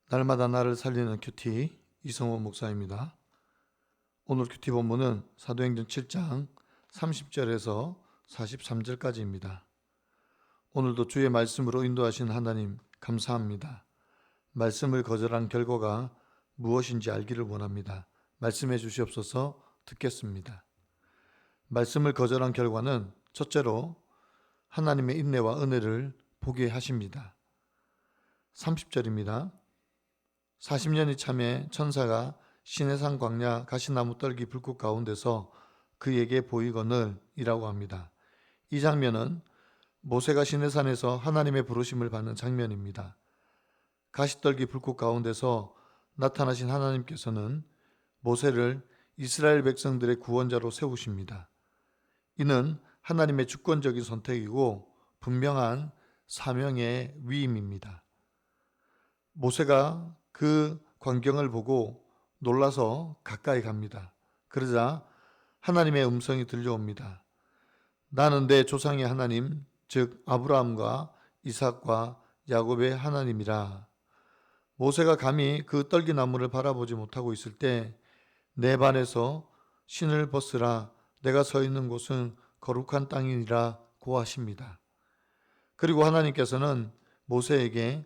날마다 나를 살리는 큐티 이성호 목사입니다. 오늘 큐티 본문은 사도행전 7장 30절에서 43절까지입니다. 오늘도 주의 말씀으로 인도하신 하나님 감사합니다. 말씀을 거절한 결과가 무엇인지 알기를 원합니다. 말씀해 주시옵소서. 듣겠습니다. 말씀을 거절한 결과는 첫째로 하나님의 인내와 은혜를 보게 하십니다. 30절입니다. 40년이 참에 천사가 시내산 광야 가시나무 떨기 불꽃 가운데서 그에게 보이거늘 이라고 합니다. 이 장면은 모세가 시내산에서 하나님의 부르심을 받는 장면입니다. 가시떨기 불꽃 가운데서 나타나신 하나님께서는 모세를 이스라엘 백성들의 구원자로 세우십니다. 이는 하나님의 주권적인 선택이고 분명한 사명의 위임입니다. 모세가 그 광경을 보고 놀라서 가까이 갑니다. 그러자 하나님의 음성이 들려옵니다. 나는 내 조상의 하나님, 즉 아브라함과 이삭과 야곱의 하나님이라. 모세가 감히 그 떨기나무를 바라보지 못하고 있을 때 내 발에서 신을 벗으라. 내가 서 있는 곳은 거룩한 땅이니라 고하십니다. 그리고 하나님께서는 모세에게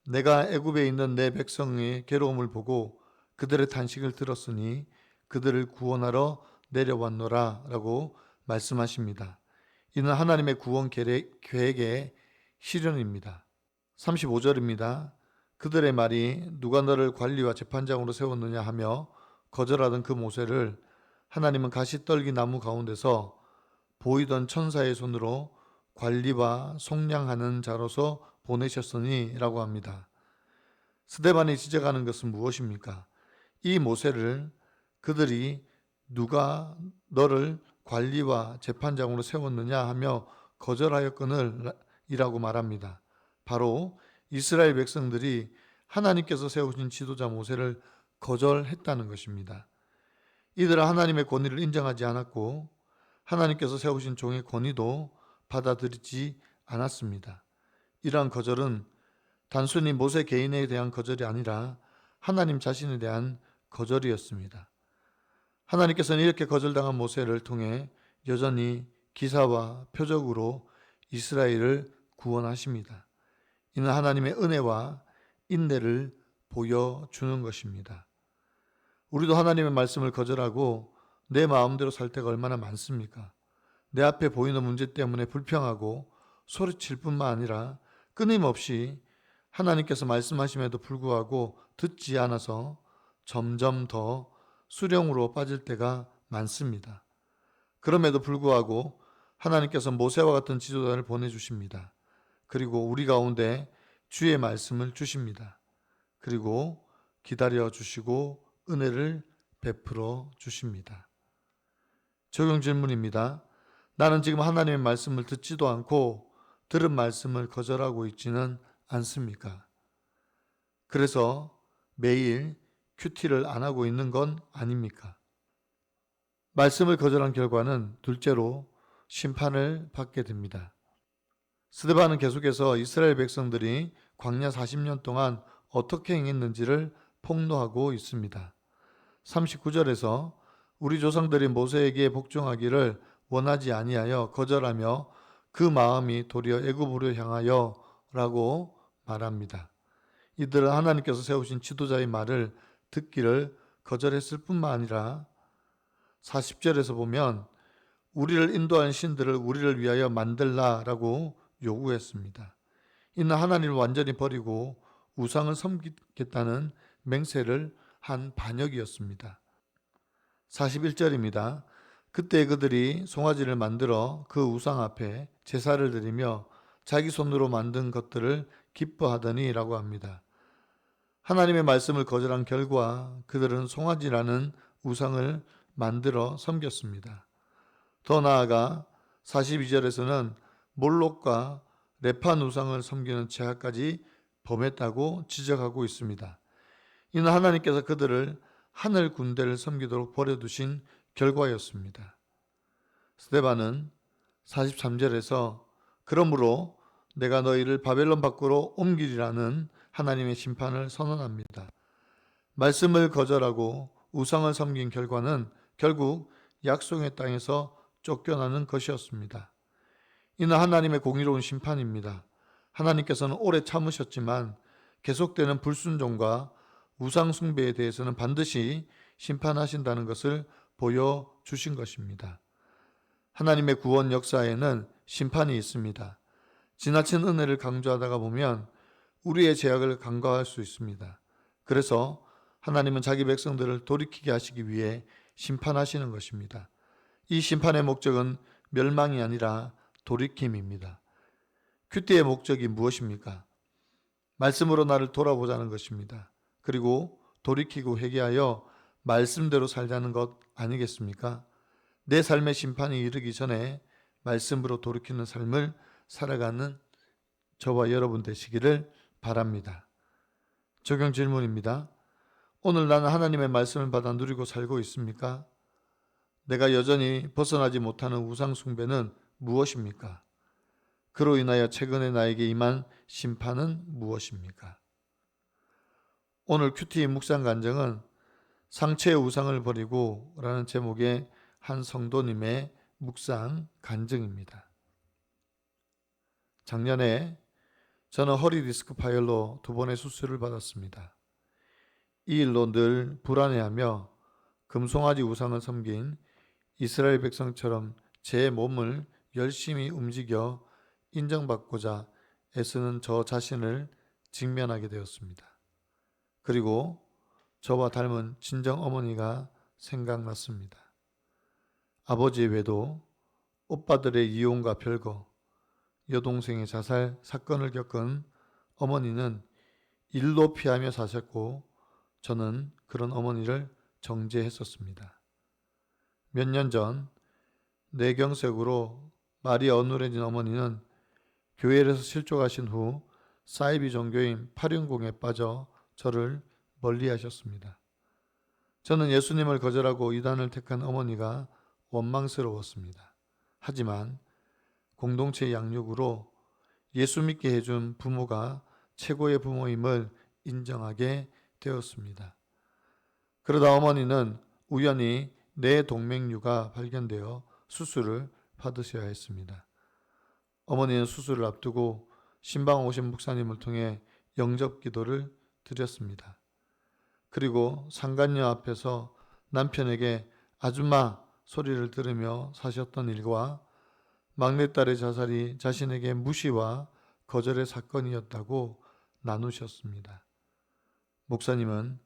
내가 애굽에 있는 내 백성의 괴로움을 보고 그들의 탄식을 들었으니 그들을 구원하러 내려왔노라 라고 말씀하십니다. 이는 하나님의 구원 계획의 실현입니다. 35절입니다. 그들의 말이 누가 너를 관리와 재판장으로 세웠느냐 하며 거절하던 그 모세를 하나님은 가시떨기 나무 가운데서 보이던 천사의 손으로 관리와 속량하는 자로서 보내셨으니 라고 합니다. 스데반이 지적하는 것은 무엇입니까? 이 모세를 그들이 누가 너를 관리와 재판장으로 세웠느냐 하며 거절하였거늘 이라고 말합니다. 바로 이스라엘 백성들이 하나님께서 세우신 지도자 모세를 거절했다는 것입니다. 이들은 하나님의 권위를 인정하지 않았고 하나님께서 세우신 종의 권위도 받아들이지 않았습니다. 이러한 거절은 단순히 모세 개인에 대한 거절이 아니라 하나님 자신에 대한 거절이었습니다. 하나님께서는 이렇게 거절당한 모세를 통해 여전히 기사와 표적으로 이스라엘을 구원하십니다. 이는 하나님의 은혜와 인내를 보여주는 것입니다. 우리도 하나님의 말씀을 거절하고 내 마음대로 살 때가 얼마나 많습니까? 내 앞에 보이는 문제 때문에 불평하고 소리칠 뿐만 아니라 끊임없이 하나님께서 말씀하심에도 불구하고 듣지 않아서 점점 더 수령으로 빠질 때가 많습니다. 그럼에도 불구하고 하나님께서 모세와 같은 지도자를 보내주십니다. 그리고 우리 가운데 주의 말씀을 주십니다. 그리고 기다려 주시고 은혜를 베풀어 주십니다. 적용 질문입니다. 나는 지금 하나님의 말씀을 듣지도 않고 들은 말씀을 거절하고 있지는 않습니까? 그래서 매일 큐티를 안 하고 있는 건 아닙니까? 말씀을 거절한 결과는 둘째로 심판을 받게 됩니다. 스데반은 계속해서 이스라엘 백성들이 광야 40년 동안 어떻게 행했는지를 폭로하고 있습니다. 39절에서 우리 조상들이 모세에게 복종하기를 원하지 아니하여 거절하며 그 마음이 도리어 애굽으로 향하여 라고 말합니다. 이들은 하나님께서 세우신 지도자의 말을 듣기를 거절했을 뿐만 아니라 40절에서 보면 우리를 인도한 신들을 우리를 위하여 만들라라고 요구했습니다. 이는 하나님을 완전히 버리고 우상을 섬기겠다는 맹세를 한 반역이었습니다. 41절입니다. 그때 그들이 송아지를 만들어 그 우상 앞에 제사를 드리며 자기 손으로 만든 것들을 기뻐하더니 라고 합니다. 하나님의 말씀을 거절한 결과 그들은 송아지라는 우상을 만들어 섬겼습니다. 더 나아가 42절에서는 몰록과 레판 우상을 섬기는 죄악까지 범했다고 지적하고 있습니다. 이는 하나님께서 그들을 하늘 군대를 섬기도록 버려두신 결과였습니다. 스데반은 43절에서 그러므로 내가 너희를 바벨론 밖으로 옮기리라는 하나님의 심판을 선언합니다. 말씀을 거절하고 우상을 섬긴 결과는 결국 약속의 땅에서 쫓겨나는 것이었습니다. 이는 하나님의 공의로운 심판입니다. 하나님께서는 오래 참으셨지만 계속되는 불순종과 우상 숭배에 대해서는 반드시 심판하신다는 것을 보여주신 것입니다. 하나님의 구원 역사에는 심판이 있습니다. 지나친 은혜를 강조하다가 보면 우리의 죄악을 간과할 수 있습니다. 그래서 하나님은 자기 백성들을 돌이키게 하시기 위해 심판하시는 것입니다. 이 심판의 목적은 멸망이 아니라 돌이킴입니다. 큐티의 목적이 무엇입니까? 말씀으로 나를 돌아보자는 것입니다. 그리고 돌이키고 회개하여 말씀대로 살자는 것 아니겠습니까? 내 삶의 심판이 이르기 전에 말씀으로 돌이키는 삶을 살아가는 저와 여러분 되시기를 바랍니다. 적용 질문입니다. 오늘 나는 하나님의 말씀을 받아 누리고 살고 있습니까? 내가 여전히 벗어나지 못하는 우상 숭배는 무엇입니까? 그로 인하여 최근에 나에게 임한 심판은 무엇입니까? 오늘 큐티 묵상 간증은 상처의 우상을 버리고 라는 제목의 한 성도님의 묵상 간증입니다. 작년에 저는 허리 디스크 파열로 2번의 수술을 받았습니다. 이 일로 늘 불안해하며 금송아지 우상을 섬긴 이스라엘 백성처럼 제 몸을 열심히 움직여 인정받고자 애쓰는 저 자신을 직면하게 되었습니다. 그리고 저와 닮은 친정 어머니가 생각났습니다. 아버지의 외도, 오빠들의 이혼과 별거, 여동생의 자살 사건을 겪은 어머니는 일로 피하며 사셨고 저는 그런 어머니를 정죄했었습니다. 몇 년 전 뇌경색으로 말이 어눌해진 어머니는 교회에서 실족하신 후 사이비 종교인 파륜공에 빠져 저를 멀리하셨습니다. 저는 예수님을 거절하고 이단을 택한 어머니가 원망스러웠습니다. 하지만 공동체 양육으로 예수 믿게 해준 부모가 최고의 부모임을 인정하게 되었습니다. 그러다 어머니는 우연히 뇌 동맥류가 발견되어 수술을 받으셔야 했습니다. 어머니는 수술을 앞두고 신방 오신 목사님을 통해 영접 기도를 드렸습니다. 그리고 상간녀 앞에서 남편에게 아줌마 소리를 들으며 사셨던 일과 막내딸의 자살이 자신에게 무시와 거절의 사건이었다고 나누셨습니다. 목사님은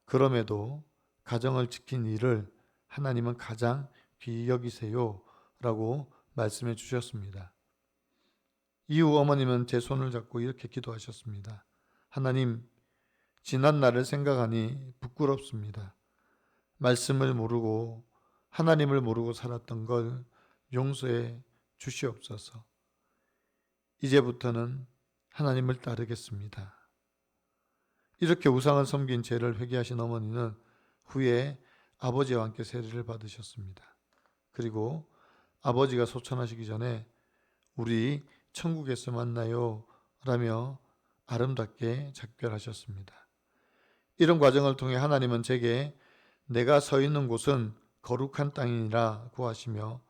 그럼에도 가정을 지킨 일을 하나님은 가장 귀히 여기세요 라고 말씀해 주셨습니다. 이후 어머님은 제 손을 잡고 이렇게 기도하셨습니다. 하나님, 지난 날을 생각하니 부끄럽습니다. 말씀을 모르고 하나님을 모르고 살았던 걸 용서해 주시옵소서. 이제부터는 하나님을 따르겠습니다. 이렇게 우상을 섬긴 죄를 회개하신 어머니는 후에 아버지와 함께 세례를 받으셨습니다. 그리고 아버지가 소천하시기 전에 우리 천국에서 만나요 라며 아름답게 작별하셨습니다. 이런 과정을 통해 하나님은 제게 내가 서 있는 곳은 거룩한 땅이니라 구하시며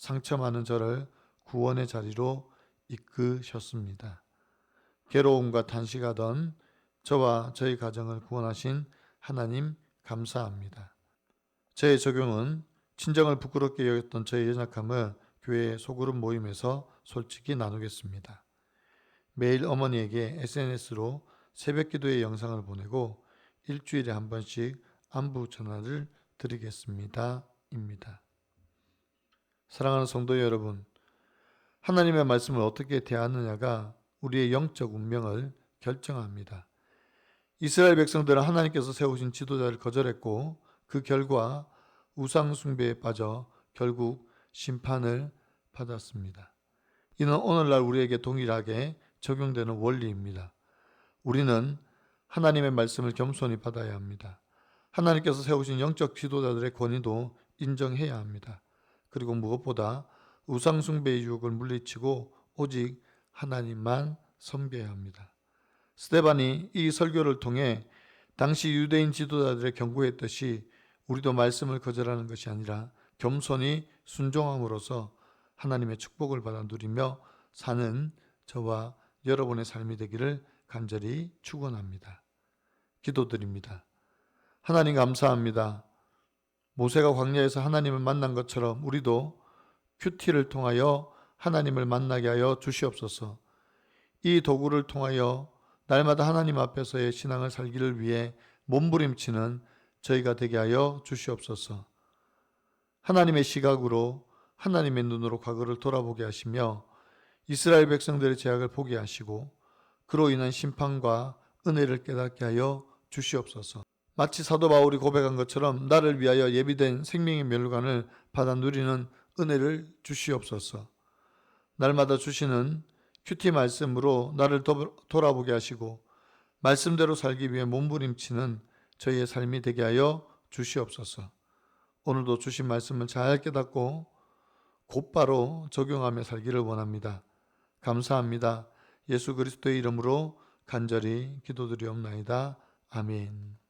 상처 많은 저를 구원의 자리로 이끄셨습니다. 괴로움과 탄식하던 저와 저희 가정을 구원하신 하나님 감사합니다. 저의 적용은 친정을 부끄럽게 여겼던 저의 연약함을 교회 소그룹 모임에서 솔직히 나누겠습니다. 매일 어머니에게 SNS로 새벽기도의 영상을 보내고 일주일에 한 번씩 안부 전화를 드리겠습니다. 입니다. 사랑하는 성도 여러분, 하나님의 말씀을 어떻게 대하느냐가 우리의 영적 운명을 결정합니다. 이스라엘 백성들은 하나님께서 세우신 지도자를 거절했고 그 결과 우상 숭배에 빠져 결국 심판을 받았습니다. 이는 오늘날 우리에게 동일하게 적용되는 원리입니다. 우리는 하나님의 말씀을 겸손히 받아야 합니다. 하나님께서 세우신 영적 지도자들의 권위도 인정해야 합니다. 그리고 무엇보다 우상 숭배의 유혹을 물리치고 오직 하나님만 섬겨야 합니다. 스데반이 이 설교를 통해 당시 유대인 지도자들의 경고했듯이 우리도 말씀을 거절하는 것이 아니라 겸손히 순종함으로써 하나님의 축복을 받아 누리며 사는 저와 여러분의 삶이 되기를 간절히 축원합니다. 기도드립니다. 하나님 감사합니다. 모세가 광야에서 하나님을 만난 것처럼 우리도 큐티를 통하여 하나님을 만나게 하여 주시옵소서. 이 도구를 통하여 날마다 하나님 앞에서의 신앙을 살기를 위해 몸부림치는 저희가 되게 하여 주시옵소서. 하나님의 시각으로 하나님의 눈으로 과거를 돌아보게 하시며 이스라엘 백성들의 죄악을 보게 하시고 그로 인한 심판과 은혜를 깨닫게 하여 주시옵소서. 마치 사도 바울이 고백한 것처럼 나를 위하여 예비된 생명의 멸관을 받아 누리는 은혜를 주시옵소서. 날마다 주시는 큐티 말씀으로 나를 돌아보게 하시고 말씀대로 살기 위해 몸부림치는 저희의 삶이 되게 하여 주시옵소서. 오늘도 주신 말씀을 잘 깨닫고 곧바로 적용하며 살기를 원합니다. 감사합니다. 예수 그리스도의 이름으로 간절히 기도드리옵나이다. 아멘.